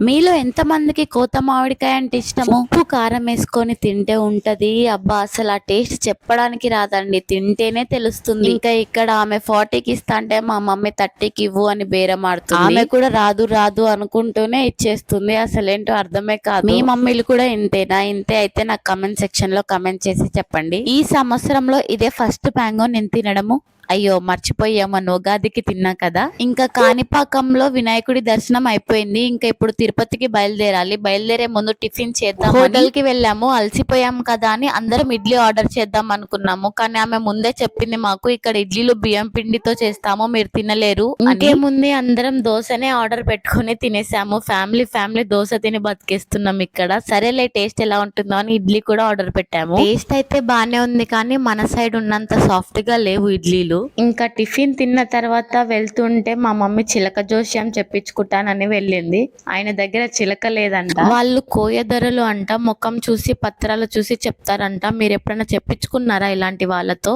మీలో ఎంతమందికి కోత మామిడికాయ అంటే ఇష్టము? ఉప్పు కారం వేసుకొని తింటే ఉంటది. అబ్బా అసలు ఆ టేస్ట్ చెప్పడానికి రాదండి, తింటేనే తెలుస్తుంది. ఇంకా ఇక్కడ ఆమె 40కి ఇస్తా అంటే మా మమ్మీ 30కి ఇవ్వు అని బేరం ఆడుతుంది. ఆమె కూడా రాదు రాదు అనుకుంటూనే ఇచ్చేస్తుంది. అసలేంటో అర్థమే కాదు. మీ మమ్మీలు కూడా ఇంతేనా? ఇంతే అయితే నాకు కమెంట్ సెక్షన్ లో కమెంట్ చేసి చెప్పండి. ఈ సంవత్సరంలో ఇదే ఫస్ట్ మ్యాంగో నేను తినడము. అయ్యో మర్చిపోయామని ఉగాదికి తిన్నా కదా. ఇంకా కాణిపాకంలో వినాయకుడి దర్శనం అయిపోయింది. ఇంకా ఇప్పుడు తిరుపతికి బయలుదేరాలి. బయలుదేరే ముందు టిఫిన్ చేద్దాం. హోటల్ కి వెళ్ళాము, అలసిపోయాం కదా అని అందరం ఇడ్లీ ఆర్డర్ చేద్దాం అనుకున్నాము. కానీ ఆమె ముందే చెప్పింది మాకు, ఇక్కడ ఇడ్లీలు బియ్యం పిండితో చేస్తాము, మీరు తినలేరు. ఇంకేముంది, అందరం దోశనే ఆర్డర్ పెట్టుకుని తినేసాము. ఫ్యామిలీ దోశ తిని బతికేస్తున్నాం ఇక్కడ. సరేలే టేస్ట్ ఎలా ఉంటుందో అని ఇడ్లీ కూడా ఆర్డర్ పెట్టాము. టేస్ట్ అయితే బానే ఉంది, కానీ మన సైడ్ ఉన్నంత సాఫ్ట్ గా లేవు ఇడ్లీలు. ఇంకా టిఫిన్ తిన్న తర్వాత వెళ్తుంటే మా మమ్మీ చిలక జోస్యం చెప్పించుకుంటానని వెళ్ళింది. ఆయన దగ్గర చిలక లేదంట. వాళ్ళు కోయదొరలు అంట, ముఖం చూసి పత్రాలు చూసి చెప్తారంట. మీరు ఎప్పుడైనా చెప్పించుకున్నారా ఇలాంటి వాళ్ళతో?